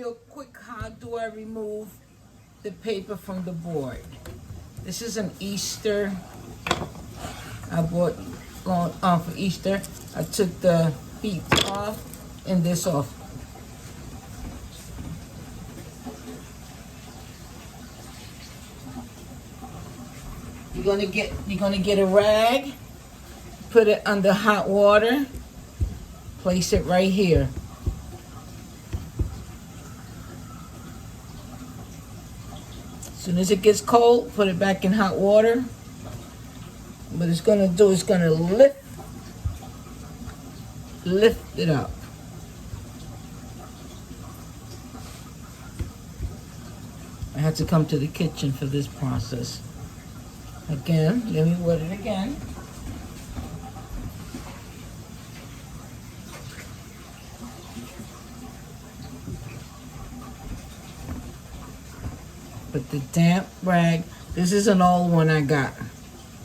real quick how do I remove the paper from the board. This is an Easter I bought for Easter. I took the feet off and this off. You're gonna get a rag, put it under hot water, place it right here. As soon as it gets cold, put it back in hot water. What it's gonna do is gonna lift it up. I had to come to the kitchen for this process. Again, let me wet it again. But the damp rag, this is an old one I got.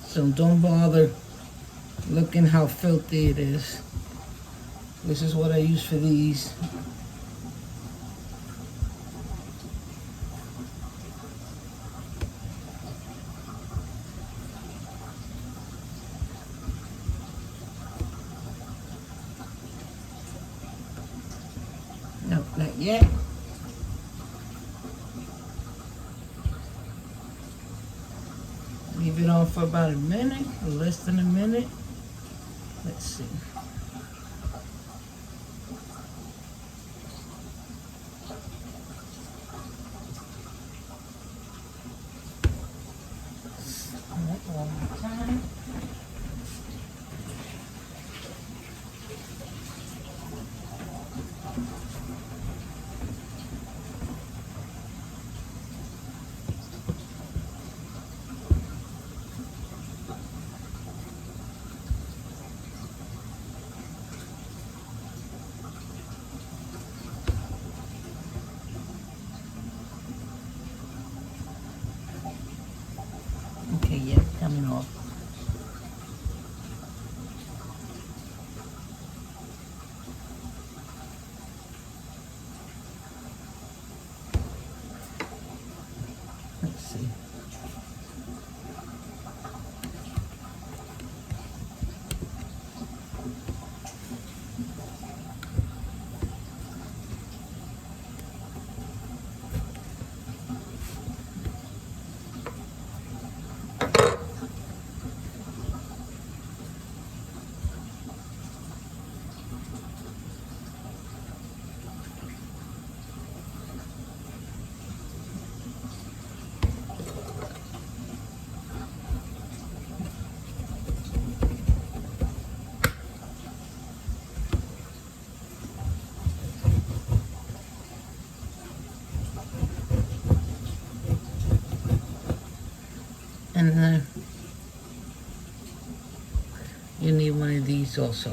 So don't bother looking how filthy it is. This is what I use for these. No, not yet. Leave it on for about a minute, or less than a minute. Let's see. One more time. Okay, yeah, coming off. Let's see. And you need one of these also.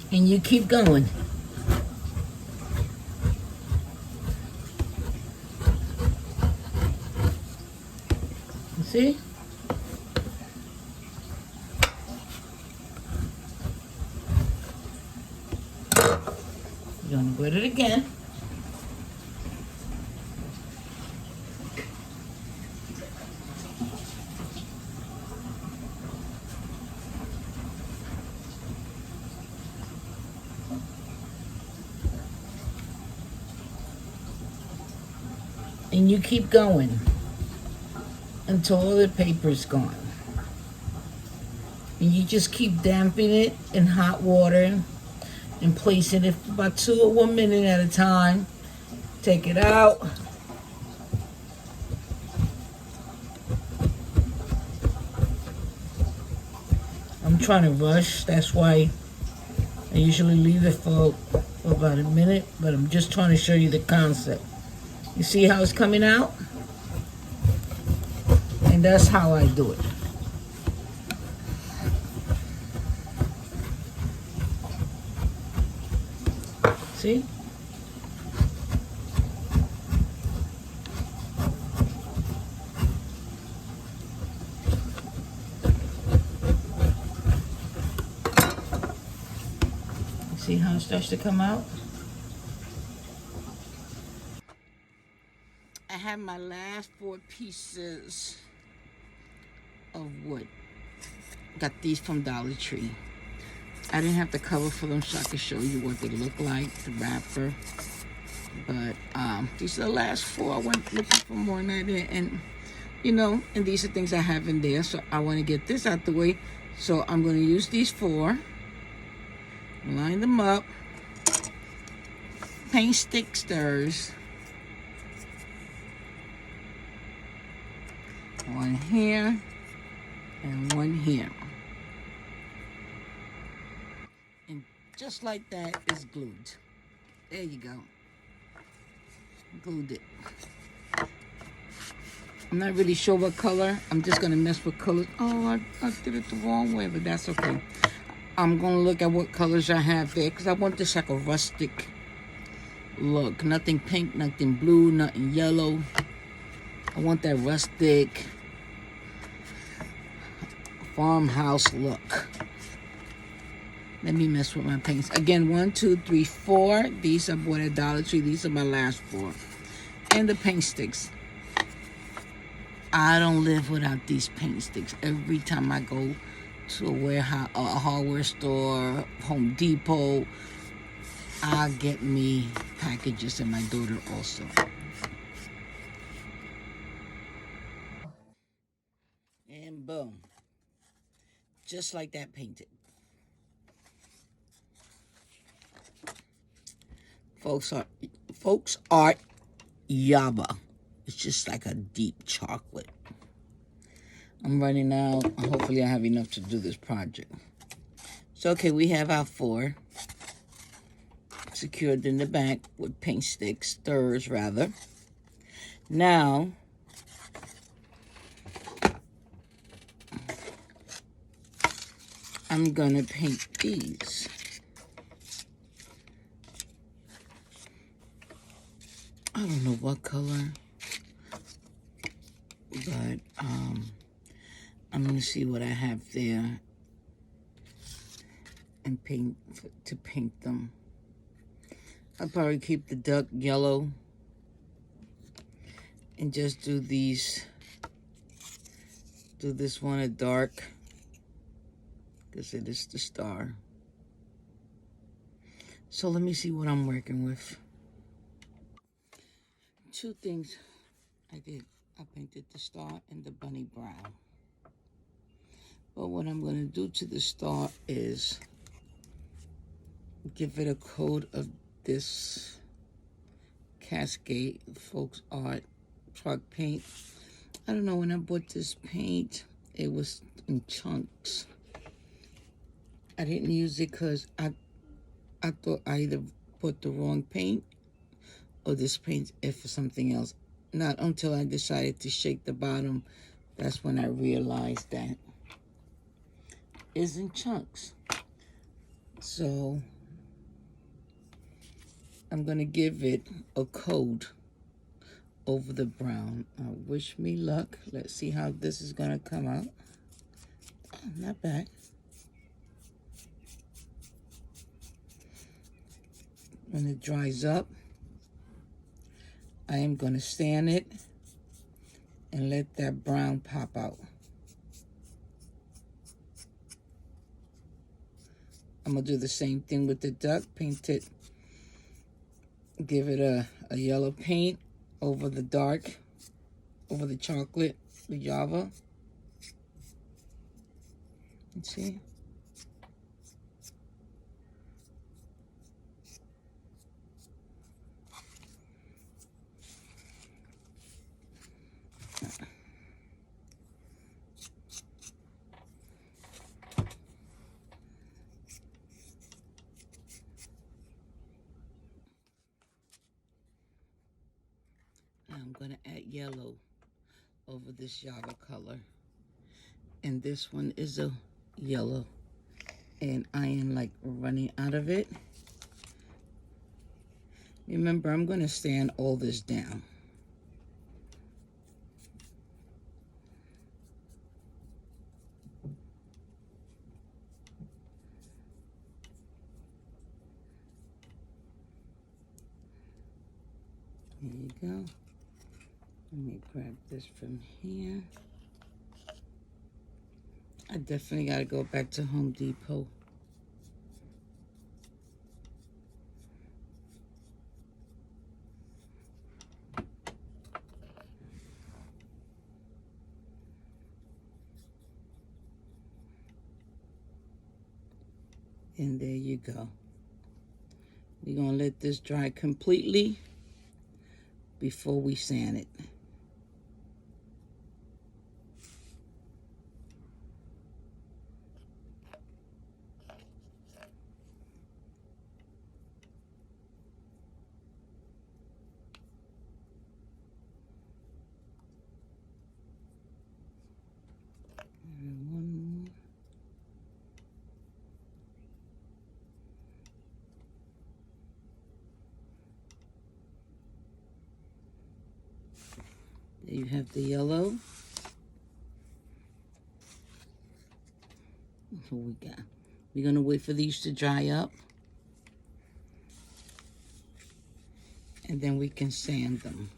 And you keep going. See? You're gonna wet it again. And you keep going until all the paper's gone. And you just keep damping it in hot water and placing it for about 2 or 1 minute at a time. Take it out. I'm trying to rush, that's why I usually leave it for about a minute, but I'm just trying to show you the concept. You see how it's coming out? And that's how I do it. See? See how it starts to come out? I have my last 4 pieces of wood. Got these from Dollar Tree. I didn't have the cover for them so I could show you what they look like, the wrapper. But these are the last 4. I went looking for more and I didn't. And, you know, and these are things I have in there. So I want to get this out the way. So I'm going to use these 4. Line them up. Paint stick stirs. One here and one here. And just like that, it's glued. There you go. Glued it. I'm not really sure what color. I'm just going to mess with colors. Oh, I did it the wrong way, but that's okay. I'm going to look at what colors I have there because I want this like a rustic look. Nothing pink, nothing blue, nothing yellow. I want that rustic farmhouse look. Let me mess with my paints. Again, 1, 2, 3, 4. These I bought at Dollar Tree. These are my last 4. And the paint sticks. I don't live without these paint sticks. Every time I go to a warehouse, a hardware store, Home Depot, I'll get me packages, and my daughter also. And boom. Just like that painted. Folks art Yaba. It's just like a deep chocolate. I'm running out. Hopefully I have enough to do this project. So, okay, we have our 4 secured in the back with paint sticks, stirs rather. Now, I'm gonna paint these. I don't know what color, but I'm gonna see what I have there and paint them. I'll probably keep the duck yellow and just do these. Do this one a dark because it is the star. So let me see what I'm working with. 2 things I did. I painted the star and the bunny brown. But what I'm going to do to the star is give it a coat of this Cascade Folks Art truck paint. I don't know, when I bought this paint, it was in chunks. I didn't use it because I thought I either bought the wrong paint or this paint is for something else. Not until I decided to shake the bottom, that's when I realized that it's in chunks. So I'm gonna give it a coat over the brown. Wish me luck. Let's see how this is gonna come out. Oh, not bad. When it dries up, I am gonna sand it and let that brown pop out. I'm gonna do the same thing with the duck. Paint it, give it a yellow paint over the dark, over the chocolate, the Java. Let's see. I'm going to add yellow over this Java color. And this one is a yellow. And I am like running out of it. Remember, I'm going to sand all this down. There you go. Let me grab this from here. I definitely got to go back to Home Depot. And there you go. We're going to let this dry completely before we sand it. And one more. There you have the yellow. That's what we got. We're going to wait for these to dry up. And then we can sand them.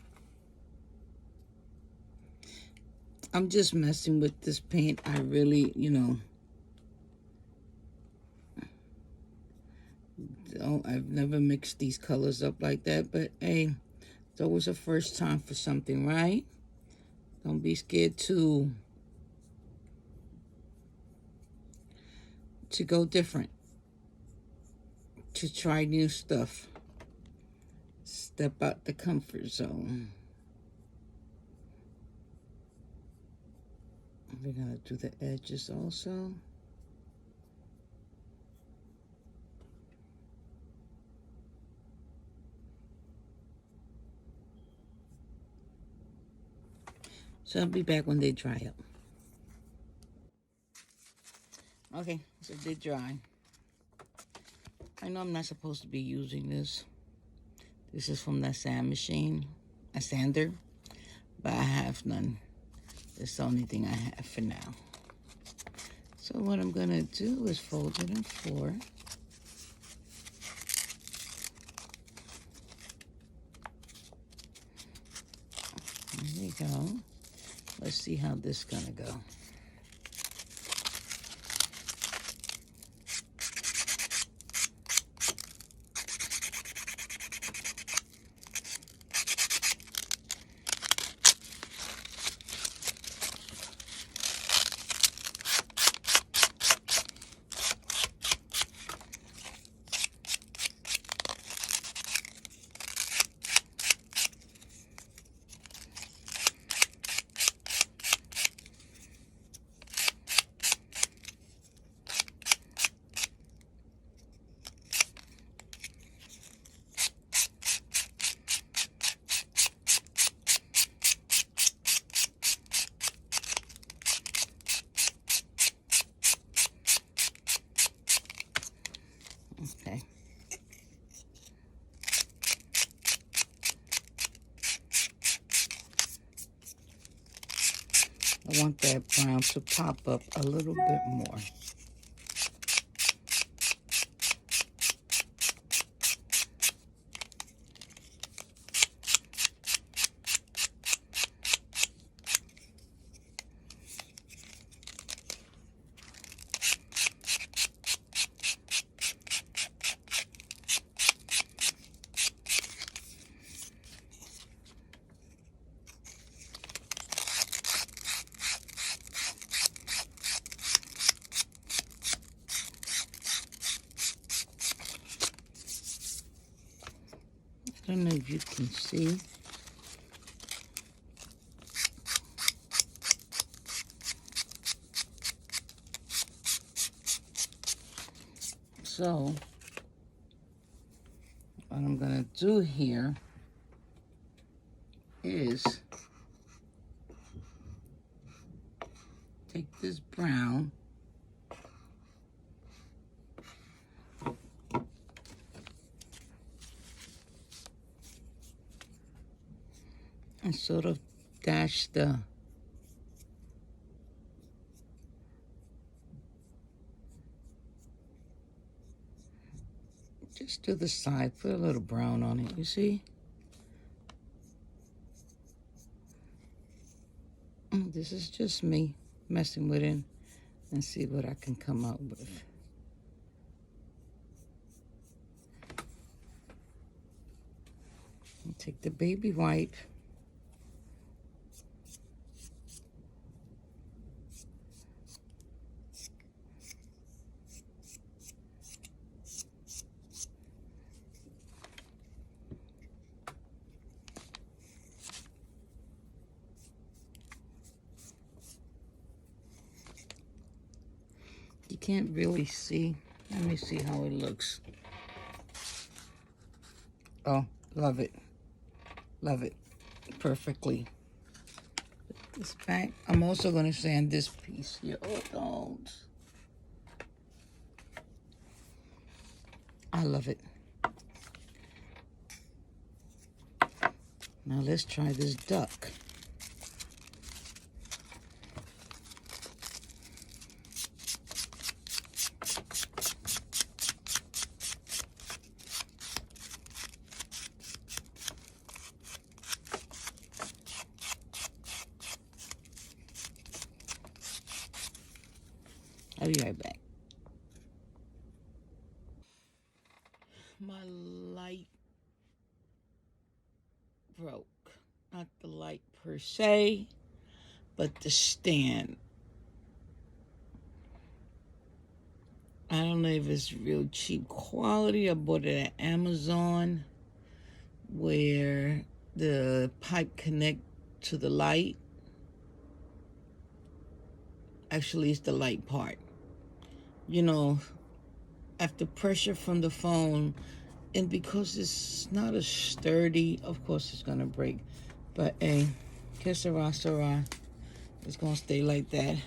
I'm just messing with this paint. I really, I've never mixed these colors up like that. But, hey, it's always a first time for something, right? Don't be scared to go different. To try new stuff. Step out the comfort zone. We're going to do the edges also. So I'll be back when they dry up. Okay, so they dry. I know I'm not supposed to be using this. This is from that sand machine, a sander, but I have none. It's the only thing I have for now. So what I'm gonna do is fold it in four. There you go. Let's see how this is gonna go. Okay. I want that brown to pop up a little bit more. I don't know if you can see. So, what I'm gonna do here is take this brown and sort of dash the just to the side, put a little brown on it, you see? This is just me messing with it and see what I can come up with. And take the baby wipe. You can't really see. Let me see how it looks. Oh, love it. Love it. Perfectly. Put this back. I'm also going to sand this piece here. Oh, don't. I love it. Now let's try this duck. I'll be right back. My light broke. Not the light per se, but the stand. I don't know if it's real cheap quality. I bought it at Amazon, where the pipe connect to the light. Actually, it's the light part. You know, after pressure from the phone, and because it's not as sturdy, of course it's gonna break. But hey, que sera, sera. It's gonna stay like that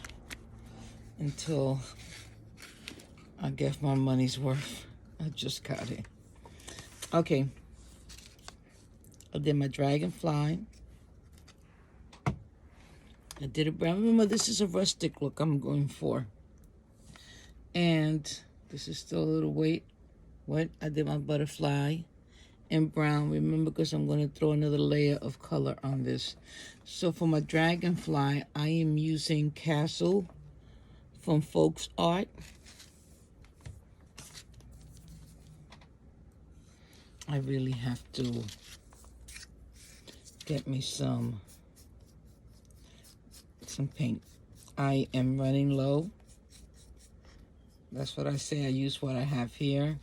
until I get my money's worth. I just got it. Okay. I did my dragonfly. I did it brown. Remember, this is a rustic look I'm going for. And this is still a little wet. I did my butterfly in brown. Remember, because I'm going to throw another layer of color on this. So for my dragonfly, I am using Castle from Folks Art. I really have to get me some paint. I am running low. That's what I say. I use what I have here.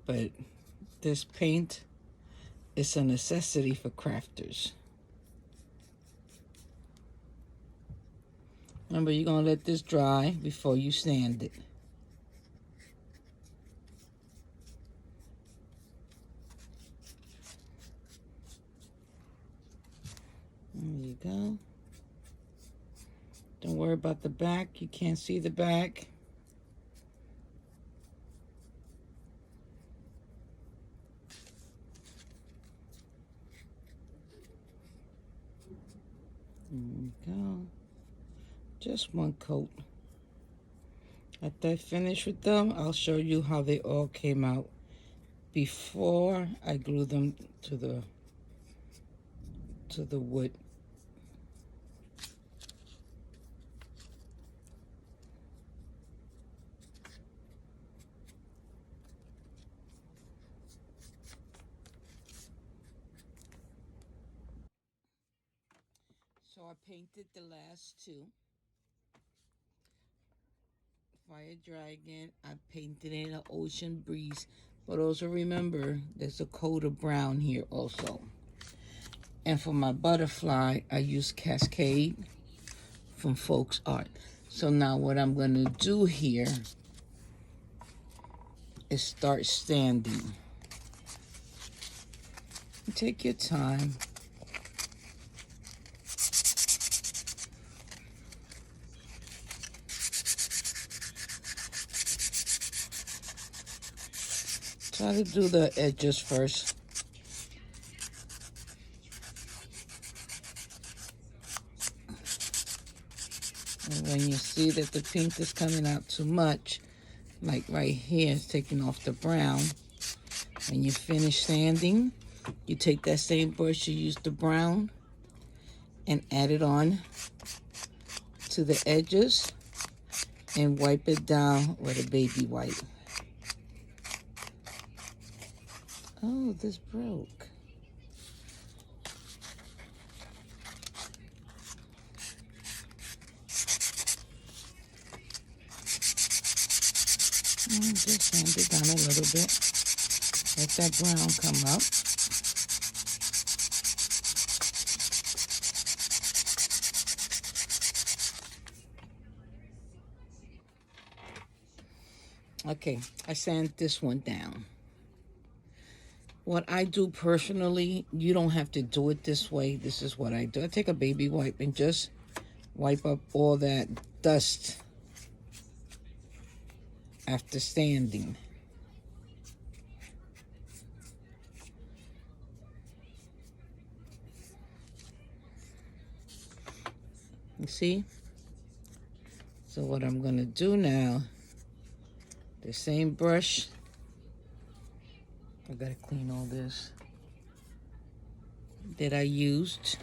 But this paint is a necessity for crafters. Remember, you're going to let this dry before you sand it. There you go. Don't worry about the back. You can't see the back. There we go. Just one coat. After I finish with them, I'll show you how they all came out before I glue them to the wood. So I painted the last two. Fire Dragon, I painted it an Ocean Breeze. But also remember, there's a coat of brown here also. And for my butterfly, I use Cascade from Folks Art. So now what I'm going to do here is start standing. Take your time. Try to do the edges first. And when you see that the pink is coming out too much, like right here, it's taking off the brown. When you finish sanding, you take that same brush you used the brown and add it on to the edges and wipe it down with a baby wipe. Oh, this broke. Just sand it down a little bit. Let that brown come up. Okay, I sand this one down. What I do personally, you don't have to do it this way. This is what I do. I take a baby wipe and just wipe up all that dust after sanding. You see? So what I'm going to do now, the same brush, I got to clean all this, that I used.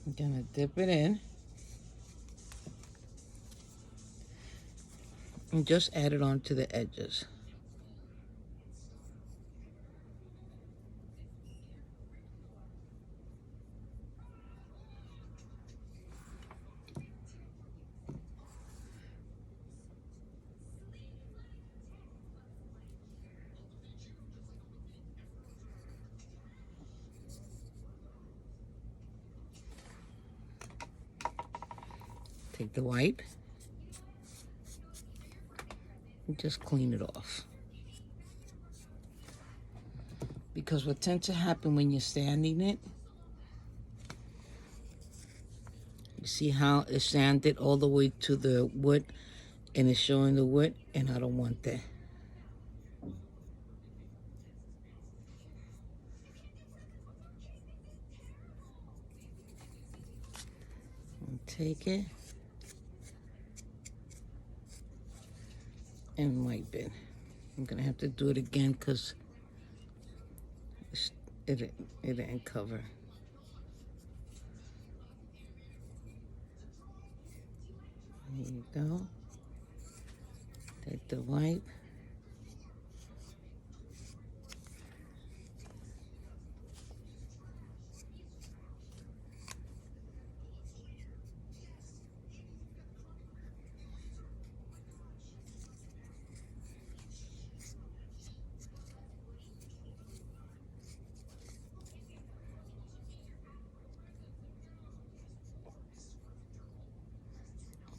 I'm going to dip it in and just add it on to the edges. Take the wipe and just clean it off. Because what tends to happen when you're sanding it, you see how it's sanded all the way to the wood and it's showing the wood, and I don't want that. Take it and wipe it. I'm gonna have to do it again because it didn't cover. There you go. Take the wipe.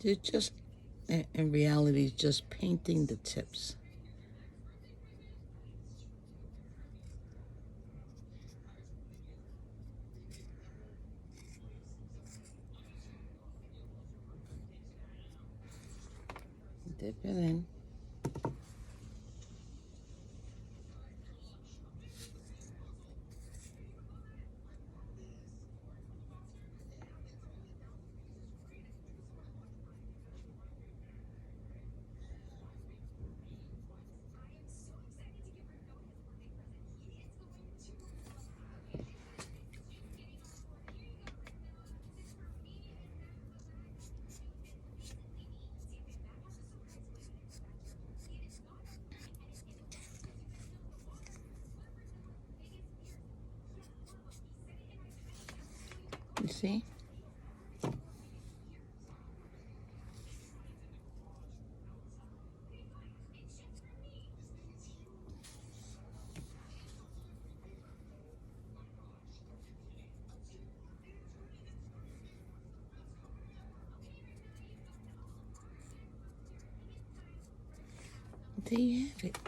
It's just, in reality, just painting the tips. Dip it in. You see? There you have it.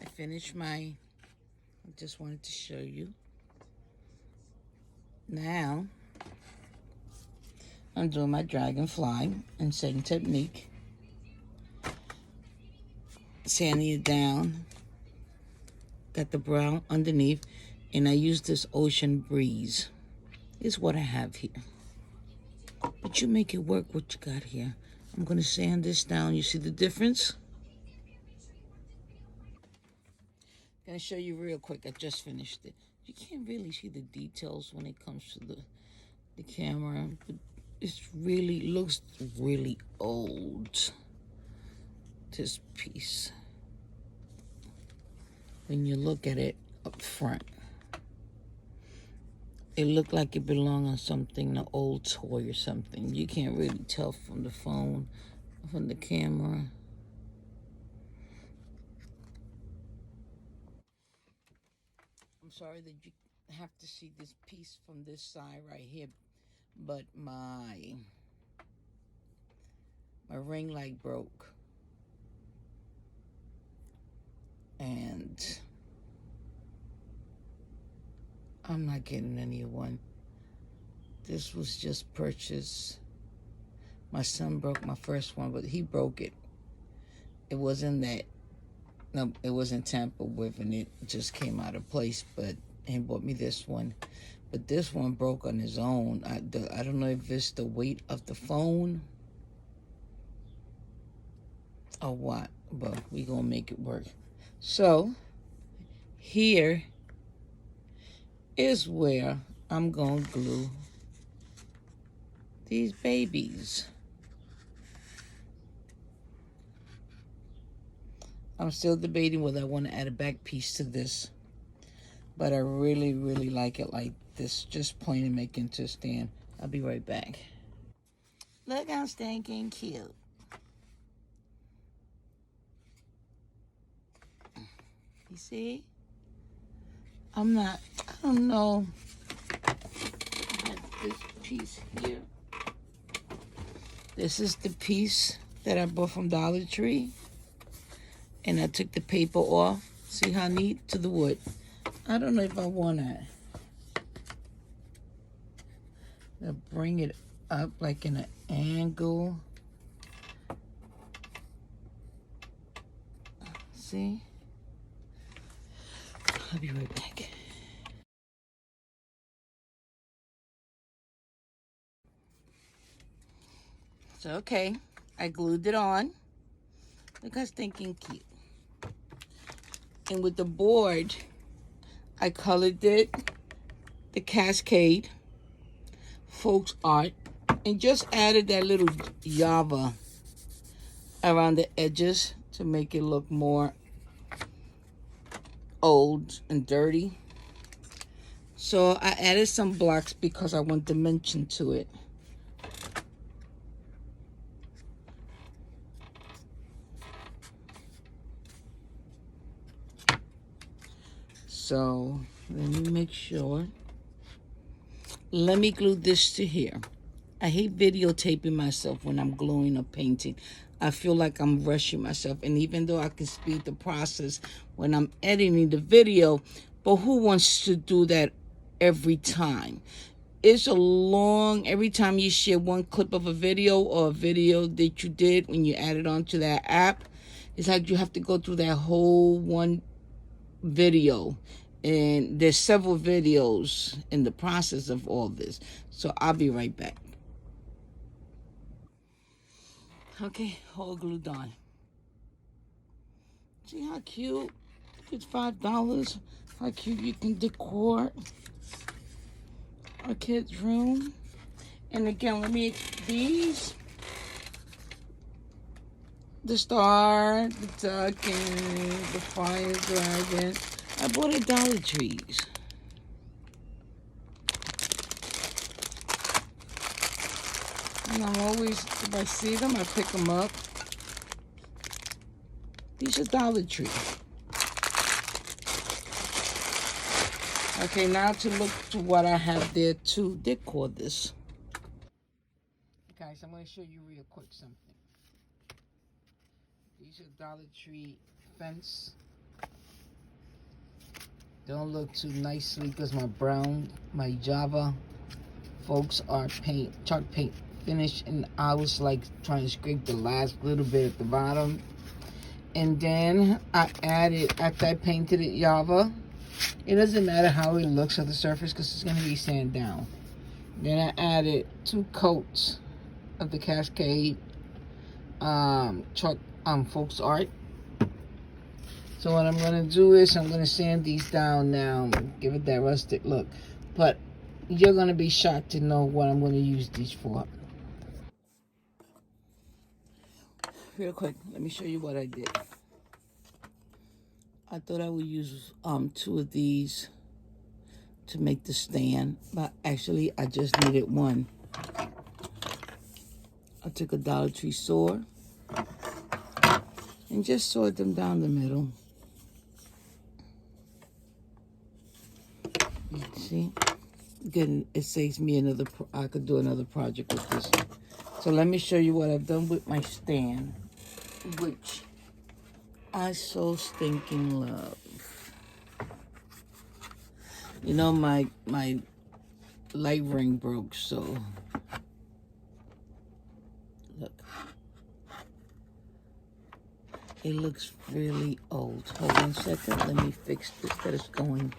I finished my, I just wanted to show you. Now, I'm doing my dragonfly and same technique. Sanding it down. Got the brown underneath. And I use this Ocean Breeze. Is what I have here. But you make it work what you got here. I'm going to sand this down. You see the difference? I'm going to show you real quick. I just finished it. You can't really see the details when it comes to the camera. But it really looks really old. This piece. When you look at it up front. It looked like it belonged on something, an old toy or something. You can't really tell from the phone, from the camera. I'm sorry that you have to see this piece from this side right here, but my ring light broke. And I'm not getting any one. This was just purchased. My son broke my first one, but he broke it. It wasn't that, no, it wasn't tampered with, and it just came out of place, but he bought me this one. But this one broke on his own. I don't know if it's the weight of the phone or what, but we gonna make it work. So, here is where I'm gonna glue these babies. I'm still debating whether I want to add a back piece to this, but I really, really like it like this, just plain and make into a stand. I'll be right back. Look how stinking cute. You see? I don't know. I have this piece here. This is the piece that I bought from Dollar Tree. And I took the paper off. See how neat? To the wood. I don't know if I want to bring it up like in an angle. See? I'll be right back. So, okay. I glued it on. Look how stinking cute. And with the board, I colored it, the Cascade, Folks Art, and just added that little Java around the edges to make it look more old and dirty. So I added some blocks because I want dimension to it. So let me make sure. Let me glue this to here. I hate videotaping myself when I'm gluing or painting. I feel like I'm rushing myself. And even though I can speed the process when I'm editing the video, but who wants to do that every time? It's a long, every time you share one clip of a video or a video that you did when you add it onto that app, it's like you have to go through that whole one video. And there's several videos in the process of all this. So I'll be right back. Okay, all glued on. See how cute? It's $5. How cute you can decor a kid's room. And again, let me, these, the star, the duck, and the fire dragon, I bought at Dollar Trees. And I'm always, if I see them, I pick them up. These are Dollar Tree. Okay, now to look to what I have there to decor this. Guys, I'm going to show you real quick something. These are Dollar Tree fence. Don't look too nicely because my Java folks art paint, chalk paint finish, and I was like trying to scrape the last little bit at the bottom. And then I added, after I painted it Java, it doesn't matter how it looks on the surface because it's going to be sand down. Then I added 2 coats of the Cascade chalk folks art. So what I'm going to do is I'm going to sand these down now, give it that rustic look. But you're going to be shocked to know what I'm going to use these for. Real quick, let me show you what I did. I thought I would use 2 of these to make the stand, but actually I just needed 1. I took a Dollar Tree saw and just sawed them down the middle. You see? Again, it saves me I could do another project with this. So let me show you what I've done with my stand, which I so stinking love. You know, my light ring broke, so look. It looks really old. Hold on a second. Let me fix this that is going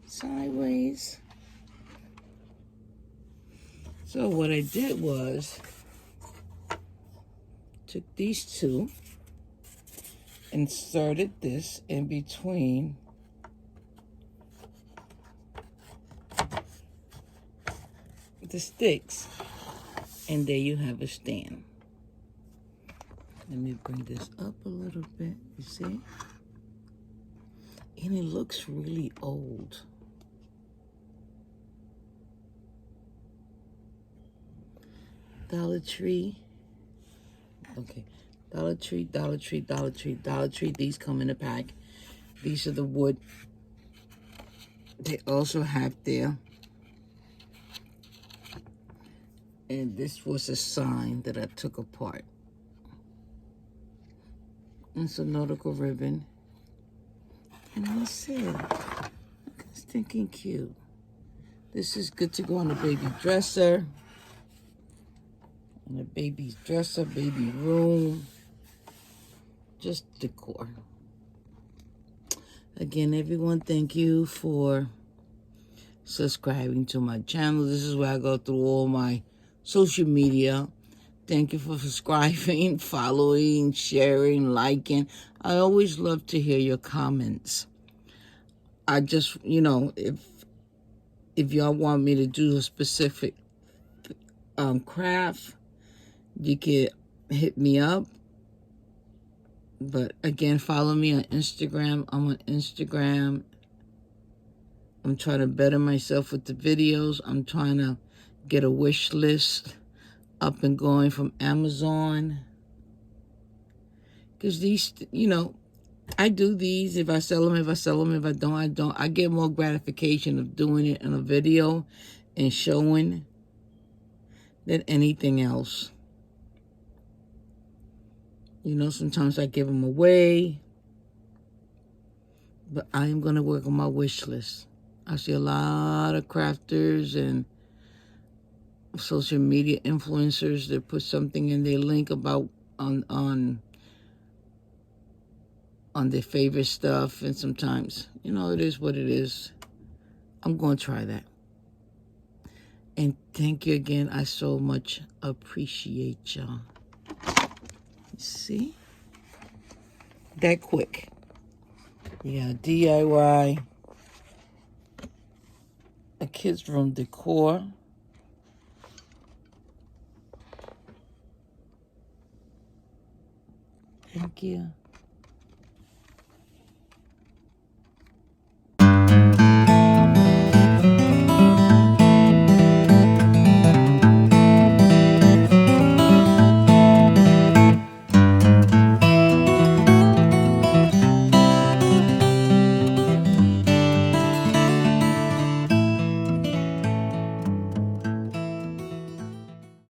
sideways. So what I did was took these 2, inserted this in between the sticks, and there you have a stand. Let me bring this up a little bit, you see? And it looks really old. Dollar Tree. Okay. Dollar Tree, Dollar Tree, Dollar Tree, Dollar Tree. These come in a pack. These are the wood. They also have there. And this was a sign that I took apart. It's a nautical ribbon. And that's it. Look, it's stinking cute. This is good to go on a baby dresser. On a baby's dresser, baby room. Just decor. Again, everyone, thank you for subscribing to my channel. This is where I go through all my social media. Thank you for subscribing, following, sharing, liking. I always love to hear your comments. I just, you know, if y'all want me to do a specific craft, you can hit me up. But again, follow me on Instagram. I'm on Instagram. I'm trying to better myself with the videos. I'm trying to get a wish list up and going from Amazon. Because these, you know, I do these. If I sell them, if I sell them. If I don't, I don't. I get more gratification of doing it in a video and showing than anything else. You know, sometimes I give them away. But I am going to work on my wish list. I see a lot of crafters and social media influencers that put something in their link about on their favorite stuff, and sometimes, you know, it is what it is. I'm going to try that. And thank you again. I so much appreciate y'all. See? That quick. Yeah, DIY. A kid's room decor. Thank you.